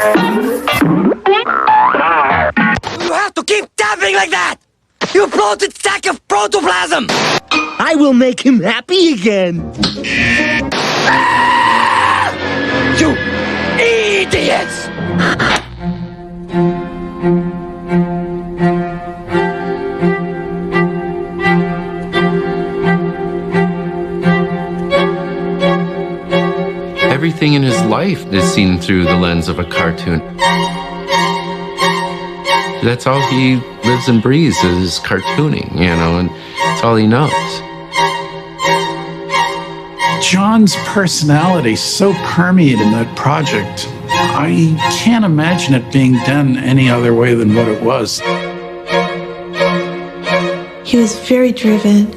You have to keep tapping like that! You bloated sack of protoplasm! I will make him happy again! You idiots! Everything in his life is seen through the lens of a cartoon. That's all he lives and breathes is cartooning, and it's all he knows. John's personality so permeated that project. I can't imagine it being done any other way than what it was. He was very driven,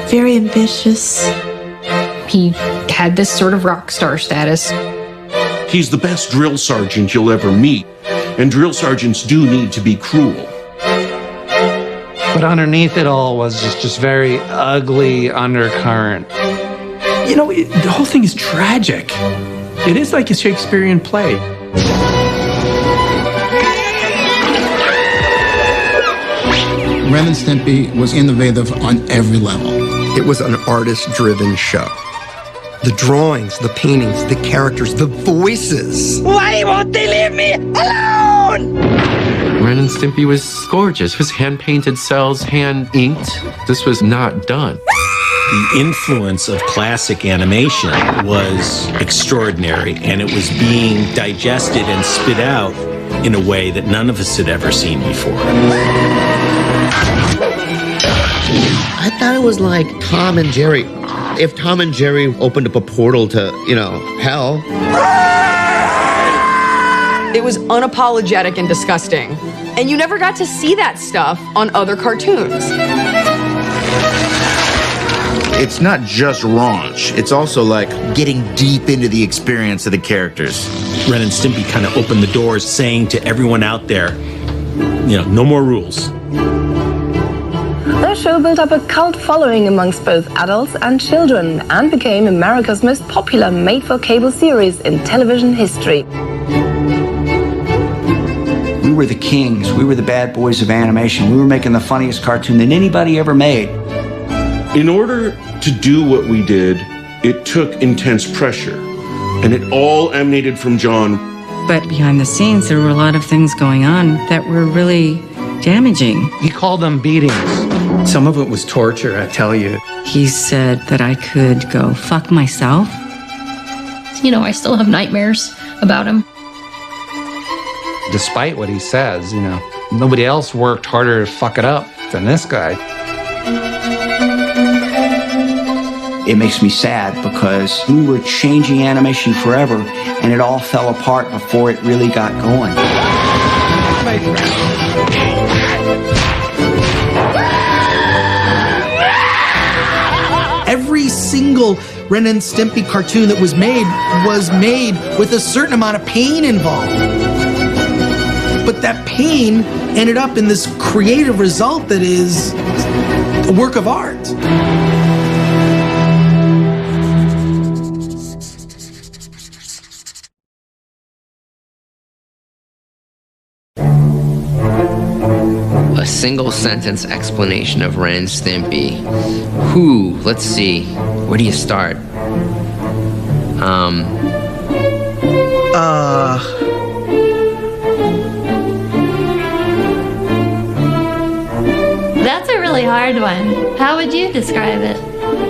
very ambitious. He had this sort of rock star status. He's the best drill sergeant you'll ever meet, and drill sergeants do need to be cruel. But underneath it all was just very ugly undercurrent. The whole thing is tragic. It is like a Shakespearean play. Ren and Stimpy was innovative on every level. It was an artist-driven show. The drawings, the paintings, the characters, the voices. Why won't they leave me alone? Ren and Stimpy was gorgeous. It was hand-painted cells, hand-inked. This was not done. The influence of classic animation was extraordinary, and it was being digested and spit out in a way that none of us had ever seen before. I thought it was like Tom and Jerry. If Tom and Jerry opened up a portal to, hell. It was unapologetic and disgusting. And you never got to see that stuff on other cartoons. It's not just raunch. It's also like getting deep into the experience of the characters. Ren and Stimpy kind of opened the doors, saying to everyone out there, no more rules. The show built up a cult following amongst both adults and children and became America's most popular made-for-cable series in television history. We were the kings. We were the bad boys of animation. We were making the funniest cartoon that anybody ever made. In order to do what we did, it took intense pressure, and it all emanated from John. But behind the scenes, there were a lot of things going on that were really damaging. He called them beatings. Some of it was torture, I tell you. He said that I could go fuck myself. I still have nightmares about him. Despite what he says, nobody else worked harder to fuck it up than this guy. It makes me sad because we were changing animation forever, and it all fell apart before it really got going. Every single Ren and Stimpy cartoon that was made with a certain amount of pain involved. But that pain ended up in this creative result that is a work of art. A single sentence explanation of Ren and Stimpy. Let's see. Where do you start? That's a really hard one. How would you describe it?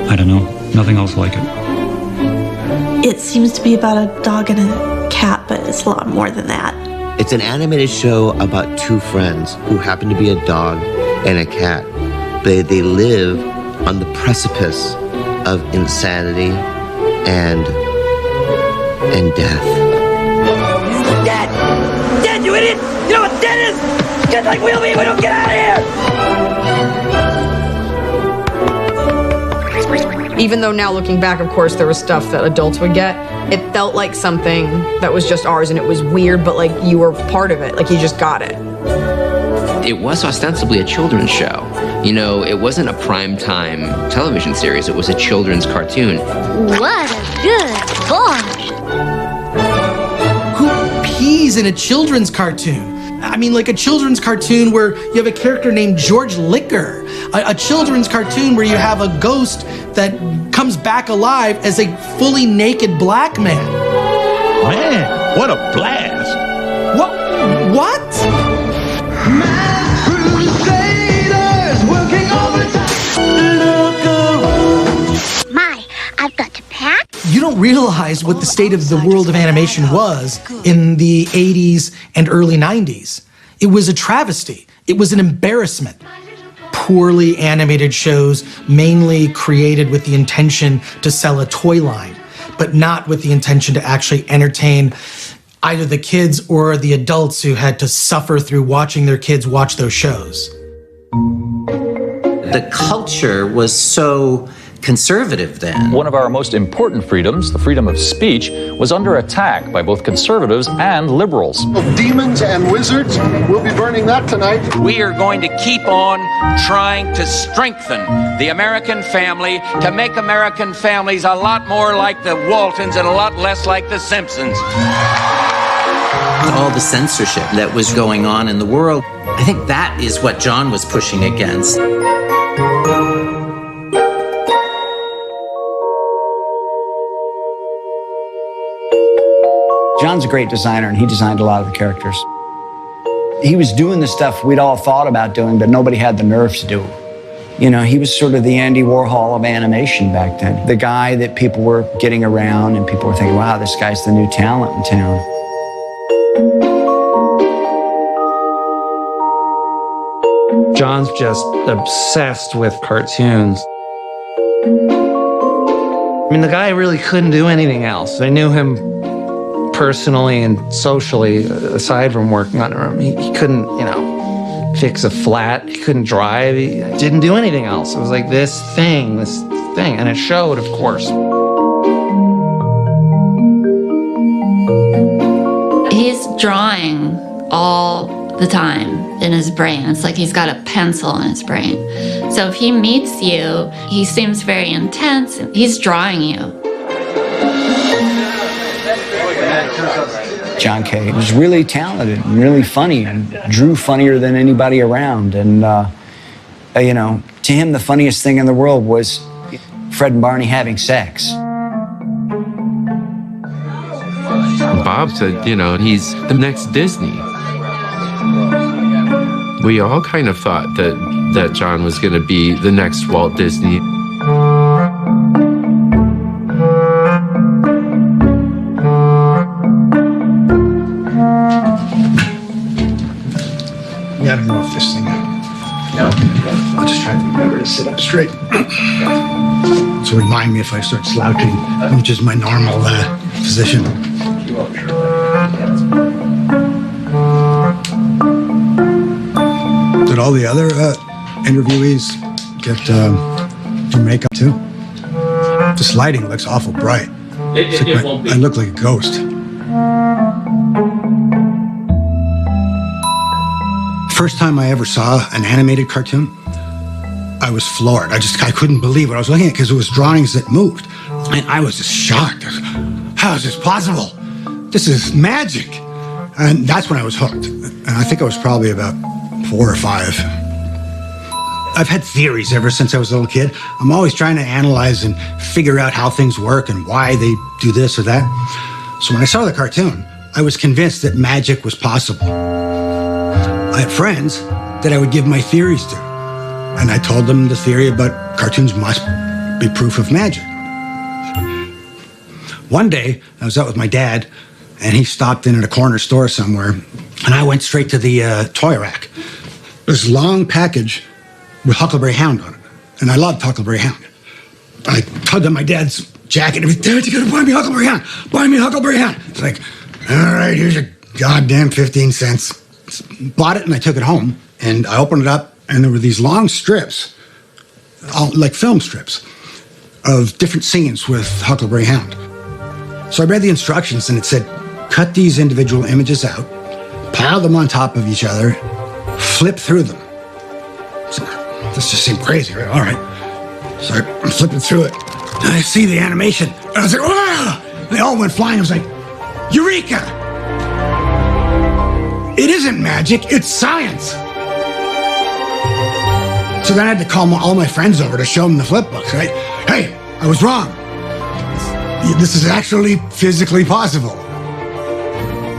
I don't know. Nothing else like it. It seems to be about a dog and a cat, but it's a lot more than that. It's an animated show about two friends who happen to be a dog and a cat. They live on the precipice of insanity and death. Dead! Dead, you idiot! You know what dead is? Just like we'll be when we don't get out of here! Even though now looking back, of course, there was stuff that adults would get, it felt like something that was just ours, and it was weird, but like you were part of it, like you just got it. It was ostensibly a children's show. It wasn't a primetime television series. It was a children's cartoon. What a good boy! Who pees in a children's cartoon. I mean, like a children's cartoon where you have a character named George Liquor. A children's cartoon where you have a ghost that comes back alive as a fully naked black man. Man, what a blast! What? My, I've got to pack. You don't realize what the state of the world of animation was in the 80s and early 90s. It was a travesty. It was an embarrassment. Poorly animated shows, mainly created with the intention to sell a toy line, but not with the intention to actually entertain either the kids or the adults who had to suffer through watching their kids watch those shows. The culture was so conservative then. One of our most important freedoms, the freedom of speech, was under attack by both conservatives and liberals. Demons and wizards, we'll be burning that tonight. We are going to keep on trying to strengthen the American family, to make American families a lot more like the Waltons and a lot less like the Simpsons. All the censorship that was going on in the world, I think that is what John was pushing against. John's a great designer, and he designed a lot of the characters. He was doing the stuff we'd all thought about doing, but nobody had the nerve to do. You know, he was sort of the Andy Warhol of animation back then. The guy that people were getting around, and people were thinking, wow, this guy's the new talent in town. John's just obsessed with cartoons. I mean, the guy really couldn't do anything else. I knew him personally and socially, aside from working on him. He couldn't, fix a flat. He couldn't drive. He didn't do anything else. It was like this thing. And it showed, of course. He's drawing all the time in his brain. It's like he's got a pencil in his brain. So if he meets you, he seems very intense. He's drawing you. John Kay was really talented and really funny and drew funnier than anybody around. And, to him, the funniest thing in the world was Fred and Barney having sex. Bob said, he's the next Disney. We all kind of thought that John was going to be the next Walt Disney. Yeah, I don't know if this thing... No. I'll just try to remember to sit up straight. So remind me if I start slouching, which is my normal position. Did all the other interviewees get do makeup too? This lighting looks awful bright. It won't be. I look like a ghost. First time I ever saw an animated cartoon, I was floored. I couldn't believe what I was looking at because it was drawings that moved. And I was just shocked. How is this possible? This is magic. And that's when I was hooked. And I think I was probably about 4 or 5. I've had theories ever since I was a little kid. I'm always trying to analyze and figure out how things work and why they do this or that. So when I saw the cartoon, I was convinced that magic was possible. I had friends that I would give my theories to, and I told them the theory about cartoons must be proof of magic. One day, I was out with my dad, and he stopped in at a corner store somewhere, and I went straight to the toy rack. This long package with Huckleberry Hound on it, and I loved Huckleberry Hound. I tugged on my dad's jacket, and he said, Dad, you gotta buy me Huckleberry Hound. Buy me Huckleberry Hound. It's like, all right, here's your goddamn 15 cents. Bought it and I took it home and I opened it up and there were these long strips, like film strips, of different scenes with Huckleberry Hound. So I read the instructions and it said, cut these individual images out, pile them on top of each other, flip through them. So, this just seemed crazy, right? All right. So I'm flipping through it and I see the animation and I was like, wow! They all went flying. I was like, Eureka! isn't magic, it's science. So then I had to call all my friends over to show them the flip books, right? Hey, I was wrong. This is actually physically possible.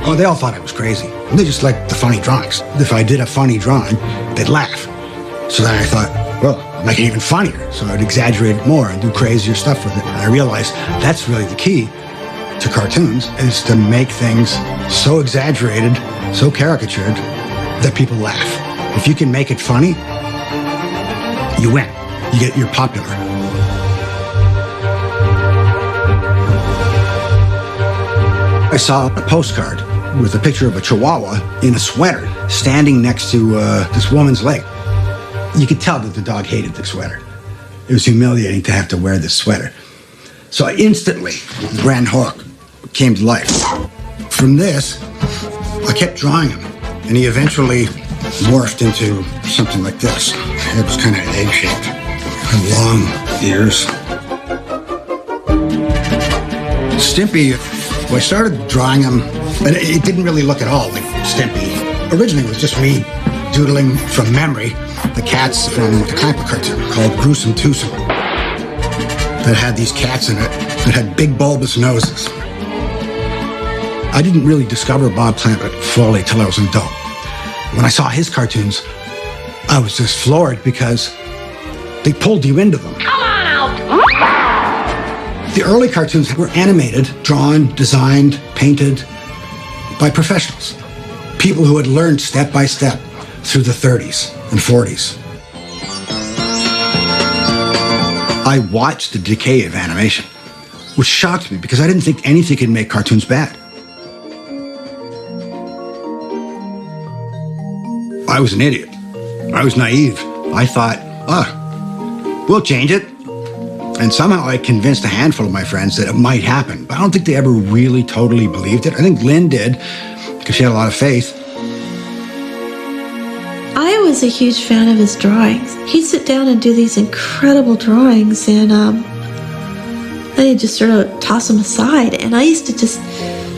Oh, they all thought I was crazy. They just liked the funny drawings. If I did a funny drawing, they'd laugh. So then I thought, well, I'll make it even funnier. So I'd exaggerate it more and do crazier stuff with it. And I realized that's really the key to cartoons, is to make things so exaggerated, so caricatured, that people laugh. If you can make it funny, you win. You're popular. I saw a postcard with a picture of a chihuahua in a sweater standing next to this woman's leg. You could tell that the dog hated the sweater. It was humiliating to have to wear this sweater. So I instantly, Grand Hawk came to life. From this, I kept drawing him, and he eventually morphed into something like this. His head was kind of egg-shaped, had long ears. Stimpy, well, I started drawing him, but it didn't really look at all like Stimpy. Originally, it was just me doodling from memory the cats from the comic book cartoon called Gruesome Twosome that had these cats in it that had big bulbous noses. I didn't really discover Bob Clampett fully till I was an adult. When I saw his cartoons, I was just floored because they pulled you into them. Come on out! The early cartoons were animated, drawn, designed, painted by professionals. People who had learned step by step through the 30s and 40s. I watched the decay of animation, which shocked me because I didn't think anything could make cartoons bad. I was an idiot. I was naive. I thought, we'll change it. And somehow I convinced a handful of my friends that it might happen. But I don't think they ever really totally believed it. I think Lynn did, because she had a lot of faith. I was a huge fan of his drawings. He'd sit down and do these incredible drawings, and I'd just sort of toss them aside. And I used to just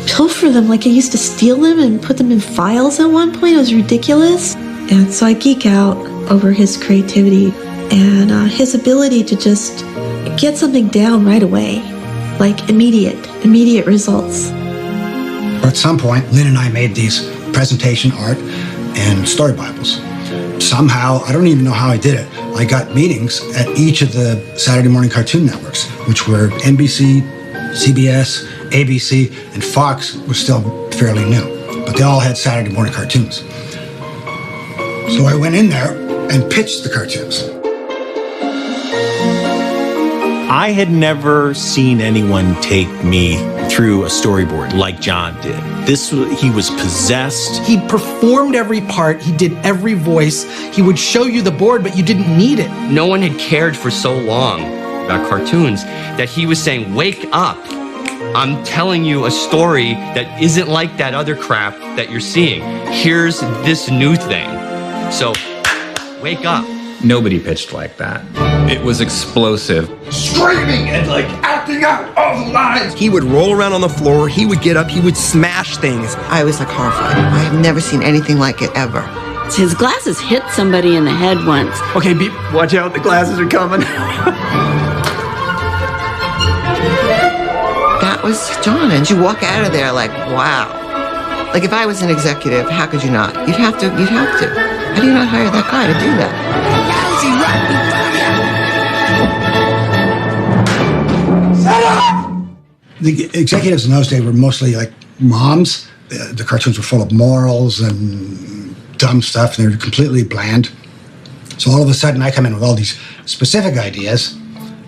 pilfer them, like I used to steal them and put them in files at one point. It was ridiculous. And so I geek out over his creativity and his ability to just get something down right away, like immediate results. At some point, Lynn and I made these presentation art and story Bibles. Somehow, I don't even know how I did it, I got meetings at each of the Saturday morning cartoon networks, which were NBC, CBS, ABC, and Fox was still fairly new, but they all had Saturday morning cartoons. So I went in there and pitched the cartoons. I had never seen anyone take me through a storyboard like John did. He was possessed. He performed every part, he did every voice, he would show you the board, but you didn't need it. No one had cared for so long about cartoons that he was saying, wake up. I'm telling you a story that isn't like that other crap that you're seeing. Here's this new thing. So, wake up. Nobody pitched like that. It was explosive. Screaming and acting out all the lines. He would roll around on the floor, he would get up, he would smash things. I was horrified. I have never seen anything like it ever. His glasses hit somebody in the head once. Okay, Beep, watch out, the glasses are coming. That was John, and you walk out of there like, wow. Like if I was an executive, how could you not? You'd have to. How do you not hire that guy to do that? The executives in those days were mostly like moms. The cartoons were full of morals and dumb stuff, and they were completely bland. So all of a sudden, I come in with all these specific ideas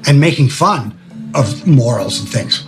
and making fun of morals and things.